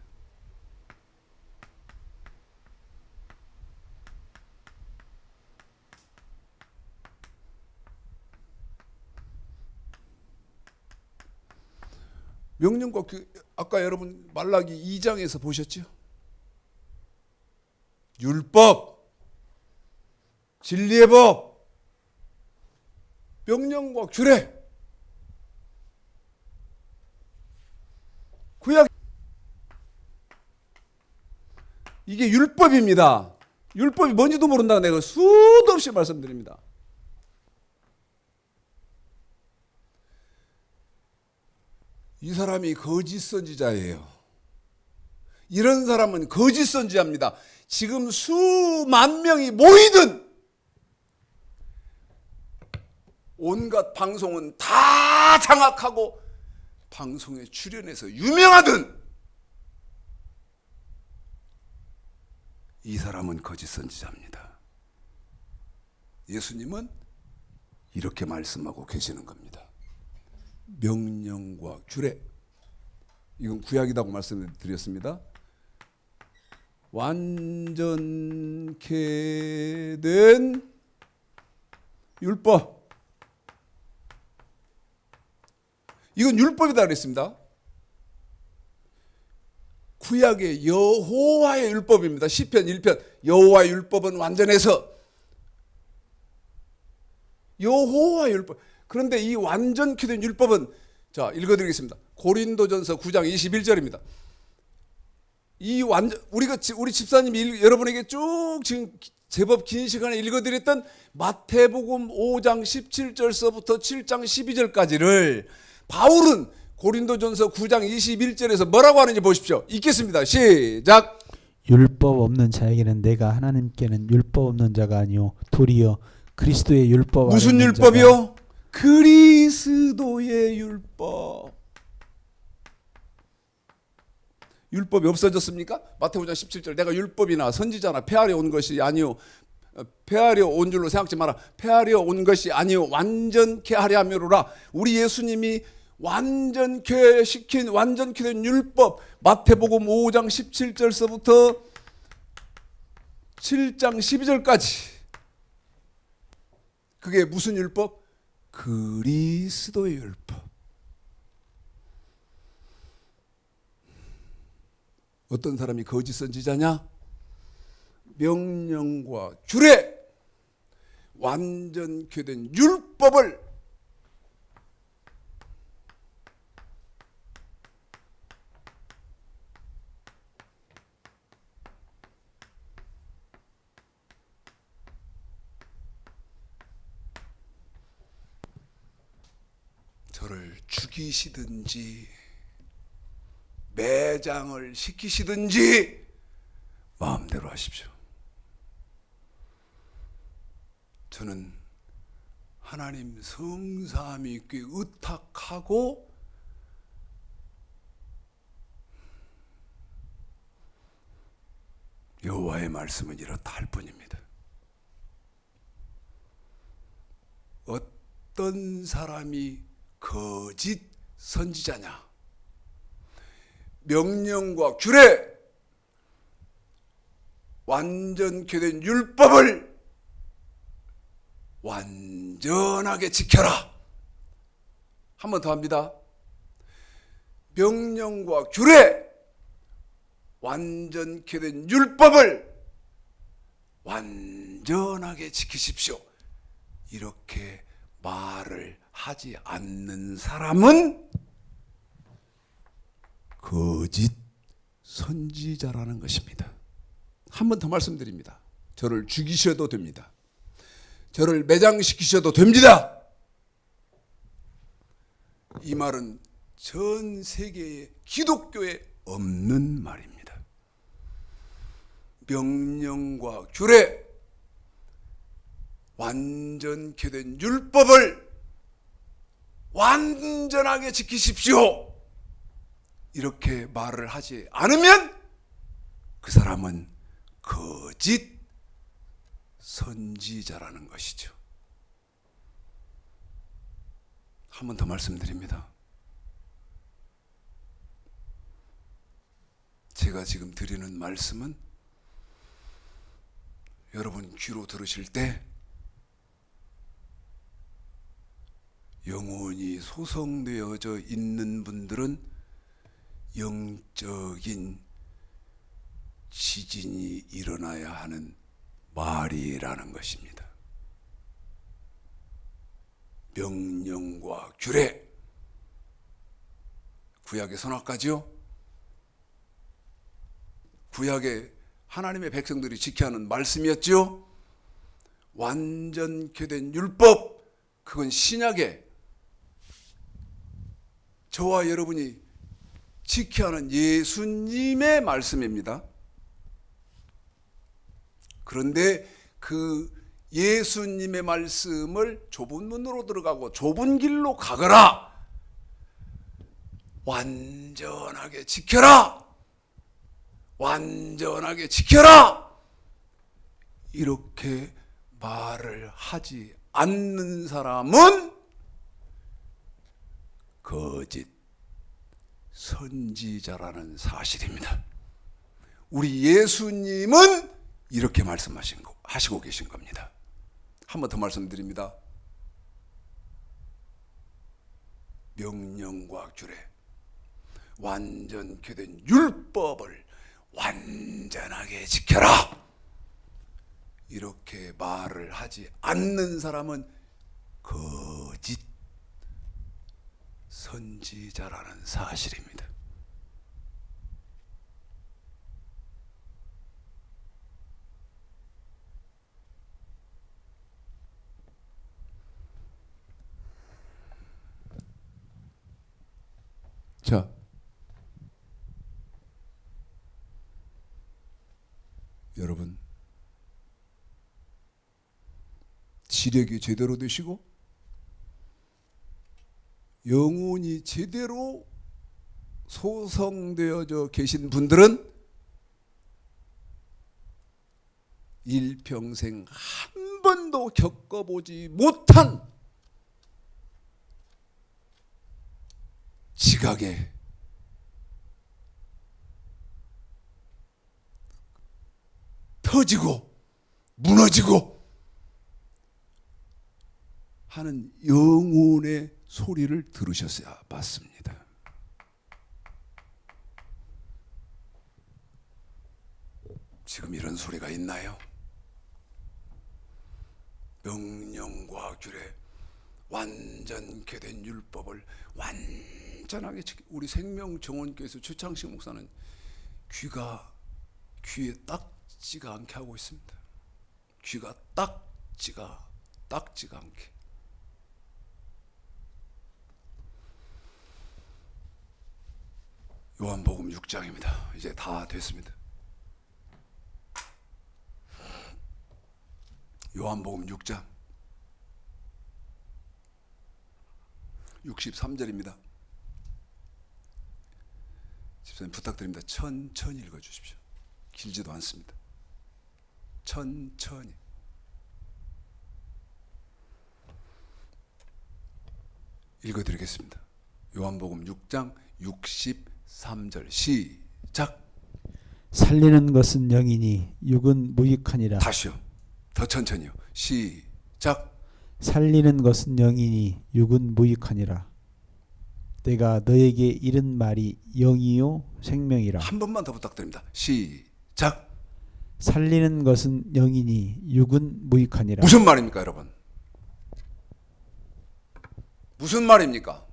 명령과 아까 여러분 말라기 2장에서 보셨죠? 율법, 진리의 법, 명령과 규례, 구약, 이게 율법입니다. 율법이 뭔지도 모른다고 내가 수도 없이 말씀드립니다. 이 사람이 거짓 선지자예요. 이런 사람은 거짓 선지자입니다. 지금 수만 명이 모이든 온갖 방송은 다 장악하고 방송에 출연해서 유명하든 이 사람은 거짓 선지자입니다. 예수님은 이렇게 말씀하고 계시는 겁니다. 명령과 규례, 이건 구약이라고 말씀드렸습니다. 완전케 된 율법, 이건 율법이다 그랬습니다. 구약의 여호와의 율법입니다. 시편 1편 여호와의 율법은 완전해서, 여호와의 율법. 그런데 이 완전케 된 율법은, 자 읽어드리겠습니다. 고린도전서 9장 21절입니다. 우리 집사님이 여러분에게 쭉 지금 제법 긴 시간에 읽어드렸던 마태복음 5장 17절서부터 7장 12절까지를 바울은 고린도전서 9장 21절에서 뭐라고 하는지 보십시오. 읽겠습니다. 시작. 율법 없는 자에게는 내가 하나님께는 율법 없는 자가 아니요 도리어 그리스도의 율법 안에 무슨 있는 율법이요? 그리스도의 율법. 율법이 없어졌습니까? 마태복음 5장 17절 내가 율법이나 선지자나 폐하려 온 것이 아니요, 폐하려 온 줄로 생각지 마라. 폐하려 온 것이 아니요 완전케 하려 함이로라. 우리 예수님이 완전케 시킨 완전케 된 율법, 마태복음 5장 17절서부터 7장 12절까지, 그게 무슨 율법? 그리스도의 율법. 어떤 사람이 거짓 선지자냐? 명령과 규례, 완전케 된 율법을 저를 죽이시든지 매장을 시키시든지 마음대로 하십시오. 저는 하나님 성삼위 있게 의탁하고 여호와의 말씀은 이렇다 할 뿐입니다. 어떤 사람이 거짓 선지자냐? 명령과 규례, 완전케 된 율법을 완전하게 지켜라. 한 번 더 합니다. 명령과 규례, 완전케 된 율법을 완전하게 지키십시오. 이렇게 말을 하지 않는 사람은 거짓 선지자라는 것입니다. 한 번 더 말씀드립니다. 저를 죽이셔도 됩니다. 저를 매장시키셔도 됩니다. 이 말은 전 세계의 기독교에 없는 말입니다. 명령과 규례, 완전케 된 율법을 완전하게 지키십시오. 이렇게 말을 하지 않으면 그 사람은 거짓 선지자라는 것이죠. 한 번 더 말씀드립니다. 제가 지금 드리는 말씀은 여러분 귀로 들으실 때 영혼이 소성되어져 있는 분들은 영적인 지진이 일어나야 하는 말이라는 것입니다. 명령과 규례, 구약의 선악과지요. 구약의 하나님의 백성들이 지켜야 하는 말씀이었죠. 완전케 된 율법, 그건 신약의 저와 여러분이 지켜야 하는 예수님의 말씀입니다. 그런데 그 예수님의 말씀을 좁은 문으로 들어가고 좁은 길로 가거라, 완전하게 지켜라, 완전하게 지켜라, 이렇게 말을 하지 않는 사람은 거짓 선지자라는 사실입니다. 우리 예수님은 이렇게 하시고 계신 겁니다. 한 번 더 말씀드립니다. 명령과 규례, 완전케 된 율법을 완전하게 지켜라, 이렇게 말을 하지 않는 사람은 거짓 선지자라는 사실입니다. 자, 여러분, 지력이 제대로 되시고 영혼이 제대로 소성되어져 계신 분들은 일평생 한 번도 겪어보지 못한 지각에 터지고 무너지고 하는 영혼의 소리를 들으셨어야 맞습니다. 지금 이런 소리가 있나요? 명령과 규례, 완전케 된 율법을 완전하게 우리 생명정원교회에서 최창식 목사는 귀에 딱지가 않게 하고 있습니다. 귀가 딱지가 않게. 요한복음 6장입니다. 이제 다 됐습니다. 요한복음 6장 63절입니다. 집사님 부탁드립니다. 천천히 읽어주십시오. 길지도 않습니다. 천천히. 읽어드리겠습니다. 요한복음 6장 63절 시작. 살리는 것은 영이니 육은 무익하니라. 다시요. 더 천천히요. 시작. 살리는 것은 영이니 육은 무익하니라. 내가 너에게 이른 말이 영이요 생명이라. 한 번만 더 부탁드립니다. 시작. 살리는 것은 영이니 육은 무익하니라. 무슨 말입니까, 여러분? 무슨 말입니까?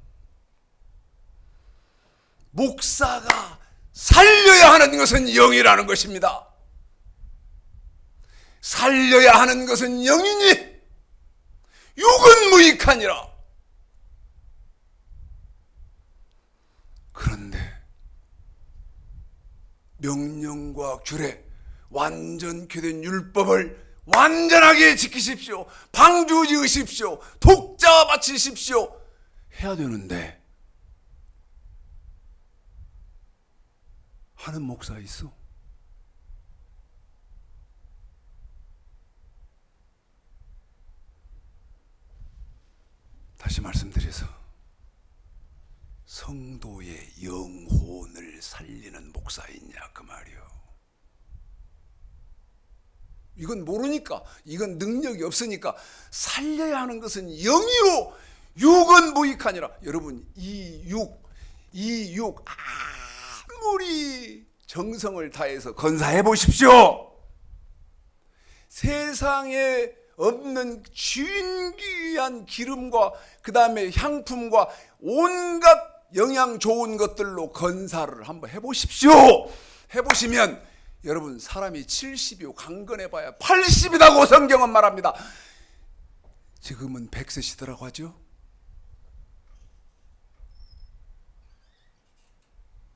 목사가 살려야 하는 것은 영이라는 것입니다. 살려야 하는 것은 영이니 육은 무익하니라. 그런데 명령과 규례, 완전케 된 율법을 완전하게 지키십시오, 방주 지으십시오, 독자 바치십시오 해야 되는데 하는 목사 있어? 다시 말씀드려서 성도의 영혼을 살리는 목사 있냐 그 말이요. 이건 모르니까, 이건 능력이 없으니까 살려야 하는 것은 영이요 육은 무익하니라. 여러분, 이 육 아무리 정성을 다해서 건사해 보십시오. 세상에 없는 진귀한 기름과 그 다음에 향품과 온갖 영양 좋은 것들로 건사를 한번 해보십시오. 해보시면 여러분, 사람이 70이요 강건해봐야 80이라고 성경은 말합니다. 지금은 100세시더라고 하죠.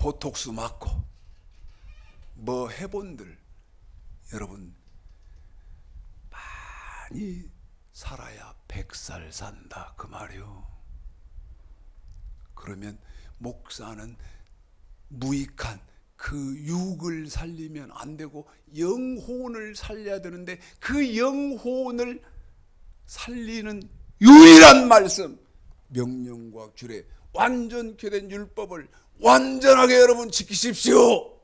보톡스 맞고 뭐 해본들 여러분 많이 살아야 100살 산다 그 말이요. 그러면 목사는 무익한 그 육을 살리면 안 되고 영혼을 살려야 되는데 그 영혼을 살리는 유일한 말씀 명령과 규례 완전케 된 율법을 완전하게 여러분 지키십시오.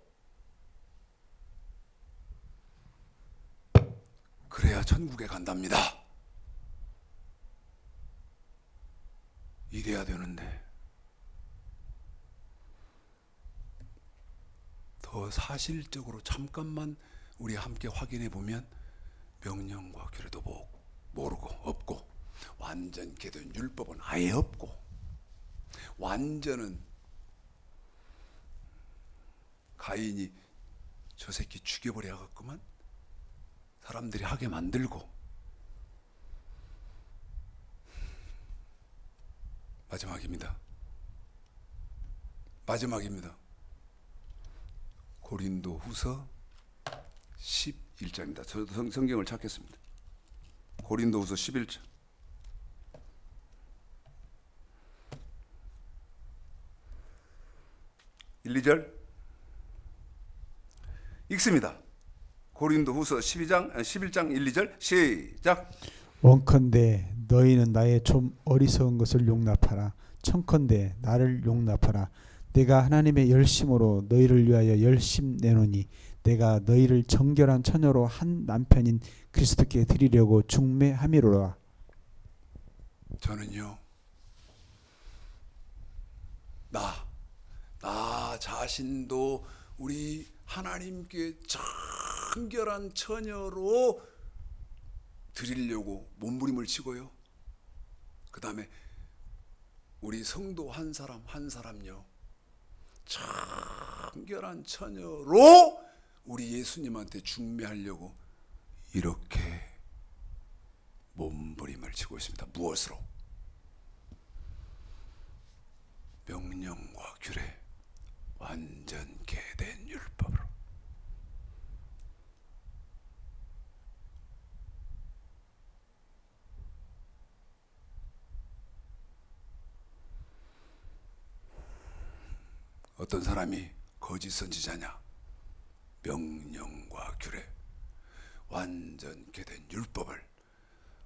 그래야 천국에 간답니다. 이래야 되는데 더 사실적으로 잠깐만 우리 함께 확인해 보면 명령과 규례도 모르고 없고 완전케 된 율법은 아예 없고 완전은 가인이 저 새끼 죽여버려야겠구만 사람들이 하게 만들고 마지막입니다. 고린도 후서 11장입니다. 저도 성경을 찾겠습니다. 고린도 후서 11장 1, 2절 읽습니다. 고린도 후서 11장 1, 2절 시작. 원컨대 너희는 나의 좀 어리석은 것을 용납하라. 청컨대 나를 용납하라. 내가 하나님의 열심으로 너희를 위하여 열심 내노니 내가 너희를 정결한 처녀로 한 남편인 그리스도께 드리려고 중매함이로라. 저는요 나 자신도 우리 하나님께 정결한 처녀로 드리려고 몸부림을 치고요. 그 다음에 우리 성도 한 사람요 정결한 처녀로 우리 예수님한테 중매하려고 이렇게 몸부림을 치고 있습니다. 무엇으로? 명령과 규례 완전케 된 율법으로. 어떤 사람이 거짓 선지자냐? 명령과 규례 완전케 된 율법을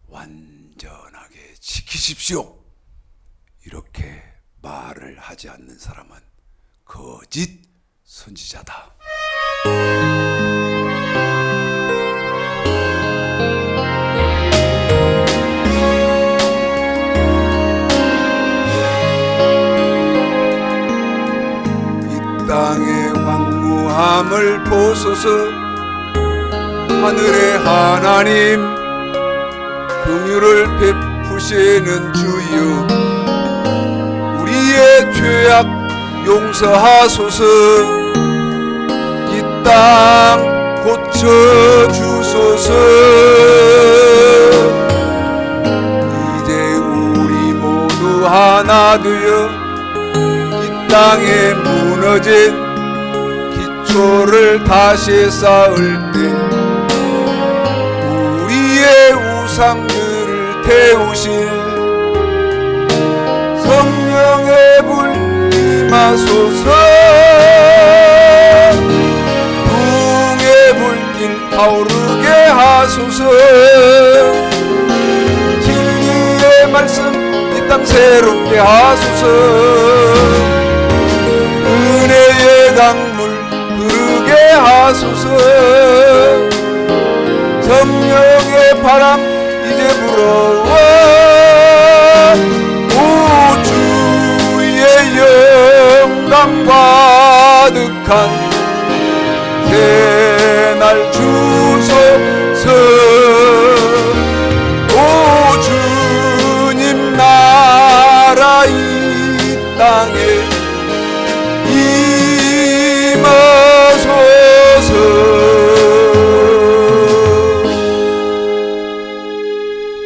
완전하게 지키십시오. 이렇게 말을 하지 않는 사람은 거짓 선지자다. 이 땅의 황무함을 보소서. 하늘의 하나님 긍휼을 베푸시는 주여, 우리의 죄악 용서하소서. 이 땅 고쳐주소서. 이제 우리 모두 하나 되어 이 땅에 무너진 기초를 다시 쌓을 때 우리의 우상들을 태우실 성령의 불 임하소서. 붕의 불길 타오르게 하소서. 진리의 말씀 이 땅 새롭게 하소서. 은혜의 강물 흐르게 하소서. 성령의 바람 이제 불어와 영광 가득한 새날 주